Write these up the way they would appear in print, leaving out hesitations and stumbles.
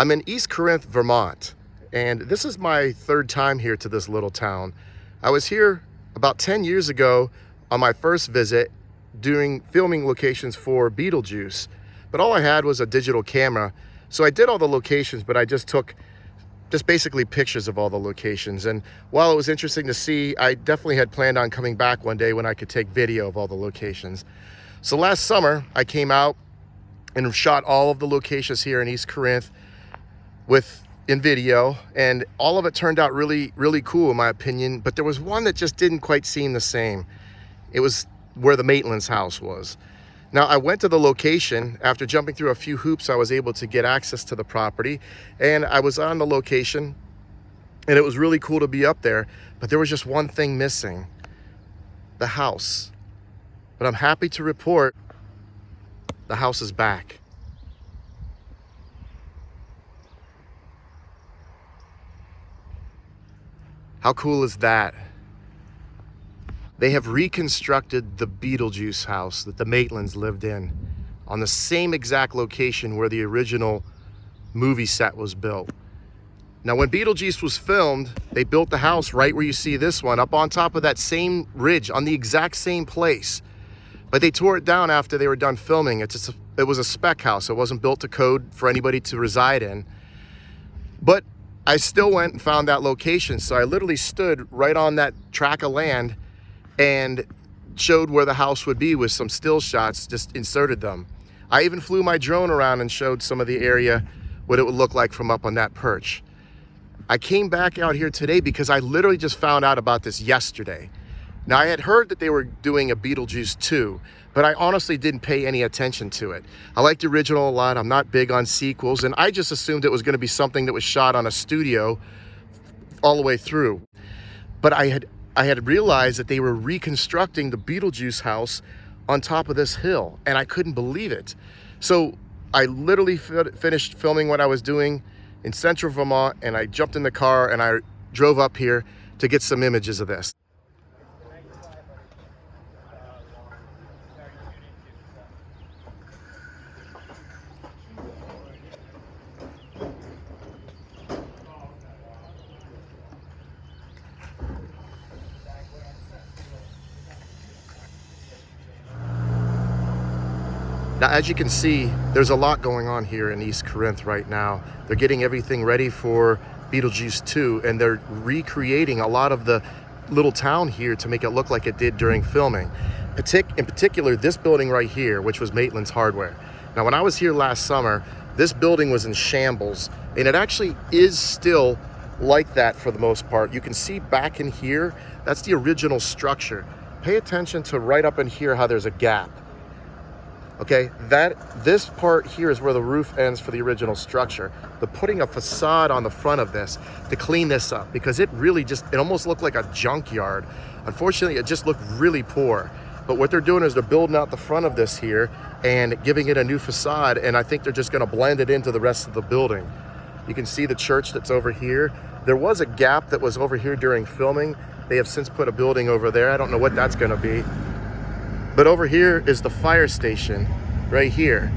I'm in East Corinth, Vermont, and this is my third time here to this little town. I was here about 10 years ago on my first visit doing filming locations for Beetlejuice, but all I had was a digital camera. So I did all the locations, but I just took basically pictures of all the locations. And while it was interesting to see, I definitely had planned on coming back one day when I could take video of all the locations. So last summer, I came out and shot all of the locations here in East Corinth in video, and all of it turned out really cool in my opinion, but there was one that just didn't quite seem the same. It was where the Maitland's house was. Now, I went to the location. After jumping through a few hoops, I was able to get access to the property, and I was on the location, and it was really cool to be up there, but there was just one thing missing: the house. But I'm happy to report the house is back. How cool is that? They have reconstructed the Beetlejuice house that the Maitlands lived in on the same exact location where the original movie set was built. Now, when Beetlejuice was filmed, they built the house right where you see this one, up on top of that same ridge, on the exact same place. But they tore it down after they were done filming. It was a spec house. It wasn't built to code for anybody to reside in. But I still went and found that location. So I literally stood right on that tract of land and showed where the house would be with some still shots, just inserted them. I even flew my drone around and showed some of the area, what it would look like from up on that perch. I came back out here today because I literally just found out about this yesterday. Now, I had heard that they were doing a Beetlejuice 2, but I honestly didn't pay any attention to it. I like the original a lot. I'm not big on sequels, and I just assumed it was going to be something that was shot on a studio all the way through. But I had realized that they were reconstructing the Beetlejuice house on top of this hill, and I couldn't believe it. So I literally finished filming what I was doing in central Vermont, and I jumped in the car and I drove up here to get some images of this. Now, as you can see, there's a lot going on here in East Corinth right now. They're getting everything ready for Beetlejuice 2, and they're recreating a lot of the little town here to make it look like it did during filming. In particular, this building right here, which was Maitland's Hardware. Now, when I was here last summer, this building was in shambles, and it actually is still like that for the most part. You can see back in here, that's the original structure. Pay attention to right up in here how there's a gap. Okay, this part here is where the roof ends for the original structure. They're putting a facade on the front of this to clean this up because it almost looked like a junkyard. Unfortunately, it just looked really poor. But what they're doing is they're building out the front of this here and giving it a new facade, and I think they're just gonna blend it into the rest of the building. You can see the church that's over here. There was a gap that was over here during filming. They have since put a building over there. I don't know what that's gonna be. But over here is the fire station right here.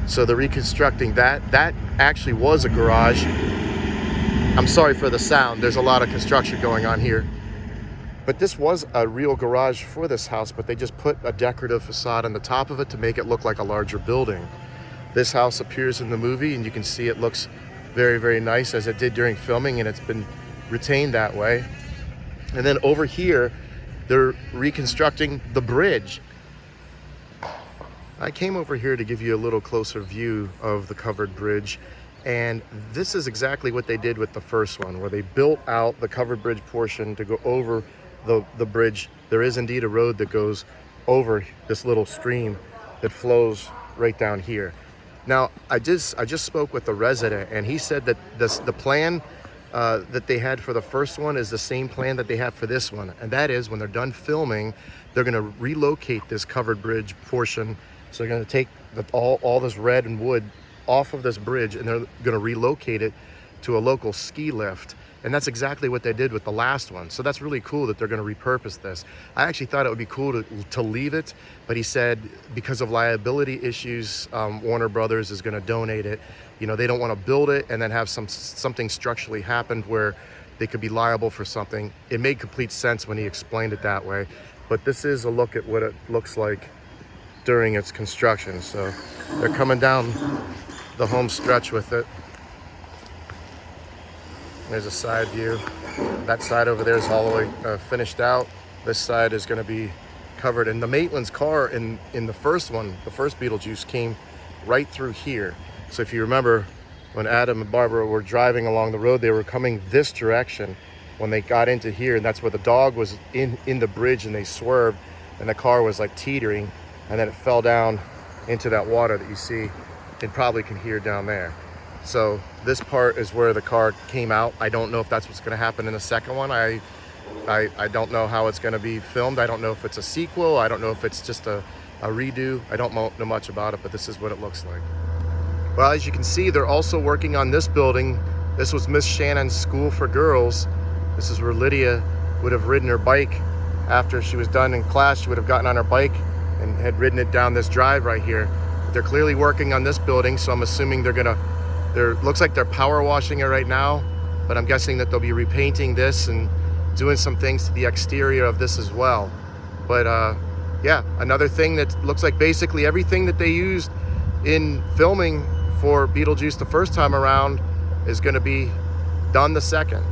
So they're reconstructing that. That actually was a garage. I'm sorry for the sound. There's a lot of construction going on here. But this was a real garage for this house, but they just put a decorative facade on the top of it to make it look like a larger building. This house appears in the movie, and you can see it looks very nice as it did during filming, and it's been retained that way. And then over here, they're reconstructing the bridge. I came over here to give you a little closer view of the covered bridge, and this is exactly what they did with the first one, where they built out the covered bridge portion to go over the bridge. There is indeed a road that goes over this little stream that flows right down here. Now, I just spoke with the resident, and he said that the plan that they had for the first one is the same plan that they have for this one, and that is when they're done filming, they're going to relocate this covered bridge portion. So they're going to take all this red and wood off of this bridge, and they're going to relocate it to a local ski lift. And that's exactly what they did with the last one. So that's really cool that they're going to repurpose this. I actually thought it would be cool to leave it, but he said because of liability issues, Warner Brothers is going to donate it. You know, they don't want to build it and then have something structurally happen where they could be liable for something. It made complete sense when he explained it that way. But this is a look at what it looks like during its construction. So they're coming down the home stretch with it. There's a side view. That side over there is all the way finished out. This side is going to be covered. And the Maitland's car in the first one, the first Beetlejuice, came right through here. So if you remember, when Adam and Barbara were driving along the road, they were coming this direction when they got into here, and that's where the dog was in the bridge, and they swerved, and the car was like teetering, and then it fell down into that water that you see and probably can hear down there. So this part is where the car came out. I don't know if that's what's going to happen in the second one. I don't know how it's going to be filmed. I don't know if it's a sequel. I don't know if it's just a redo. I don't know much about it, but this is what it looks like. Well, as you can see, they're also working on this building. This was Miss Shannon's school for girls. This is where Lydia would have ridden her bike after she was done in class. She would have gotten on her bike and had ridden it down this drive right here. They're clearly working on this building, so I'm assuming looks like they're power washing it right now, but I'm guessing that they'll be repainting this and doing some things to the exterior of this as well. But yeah, another thing that looks like basically everything that they used in filming for Beetlejuice the first time around is going to be done the second.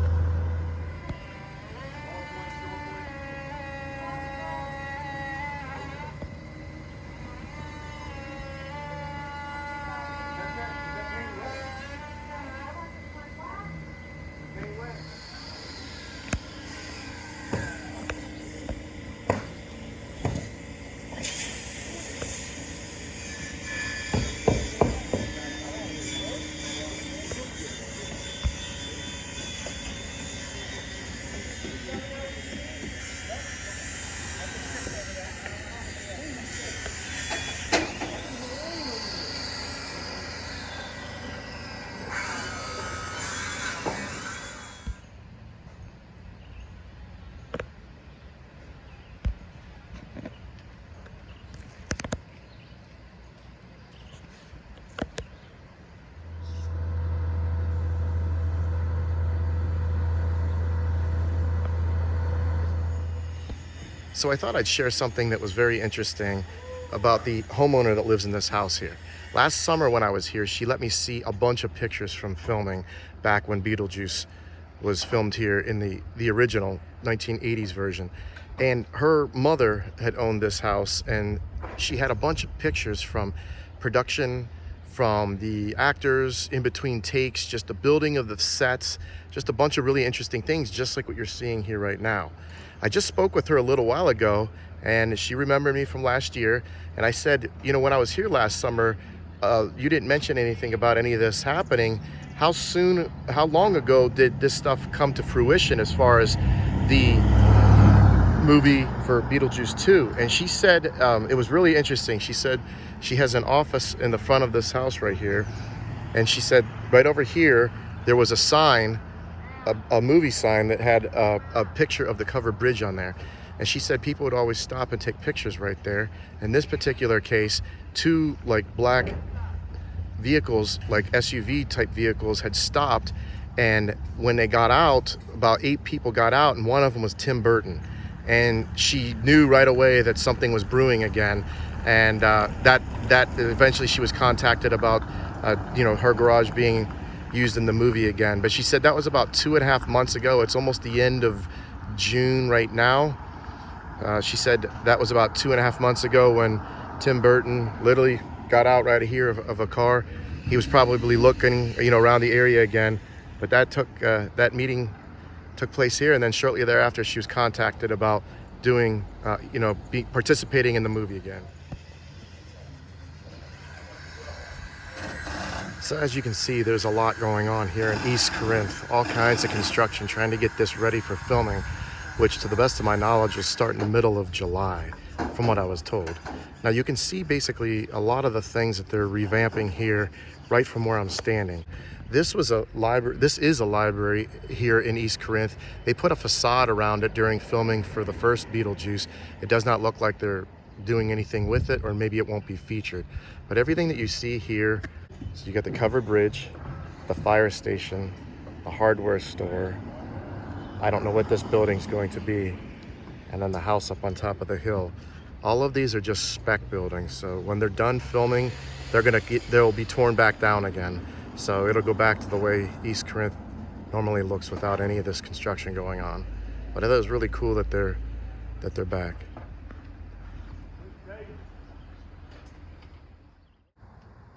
So I thought I'd share something that was very interesting about the homeowner that lives in this house here. Last summer when I was here, she let me see a bunch of pictures from filming back when Beetlejuice was filmed here in the original 1980s version. And her mother had owned this house, and she had a bunch of pictures from production, from the actors in between takes, just the building of the sets, just a bunch of really interesting things, just like what you're seeing here right now. I just spoke with her a little while ago, and she remembered me from last year. And I said, you know, when I was here last summer, you didn't mention anything about any of this happening. How long ago did this stuff come to fruition as far as the movie for Beetlejuice 2? And she said, it was really interesting. She said she has an office in the front of this house right here. And she said right over here, there was a sign, a movie sign that had a picture of the covered bridge on there. And she said people would always stop and take pictures right there. In this particular case, two like black vehicles, like SUV type vehicles, had stopped. And when they got out, about 8 people got out, and one of them was Tim Burton. And she knew right away that something was brewing again. And that eventually she was contacted about her garage being used in the movie again. But she said that was about 2.5 months ago. It's almost the end of June right now. She said that was about 2.5 months ago when Tim Burton literally got out right here of a car. He was probably looking, around the area again. But that meeting took place here, and then shortly thereafter she was contacted about doing, participating in the movie again. So as you can see, there's a lot going on here in East Corinth, all kinds of construction, trying to get this ready for filming, which to the best of my knowledge will start in the middle of July, from what I was told. Now you can see basically a lot of the things that they're revamping here right from where I'm standing. This was a library. This is a library here in East Corinth. They put a facade around it during filming for the first Beetlejuice. It does not look like they're doing anything with it, or maybe it won't be featured. But everything that you see here, so you got the covered bridge, the fire station, the hardware store. I don't know what this building's going to be. And then the house up on top of the hill. All of these are just spec buildings. So when they're done filming, they'll be torn back down again. So it'll go back to the way East Corinth normally looks without any of this construction going on. But I thought it was really cool that they're back.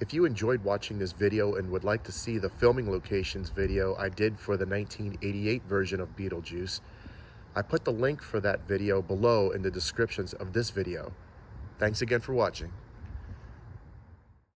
If you enjoyed watching this video and would like to see the filming locations video I did for the 1988 version of Beetlejuice, I put the link for that video below in the descriptions of this video. Thanks again for watching.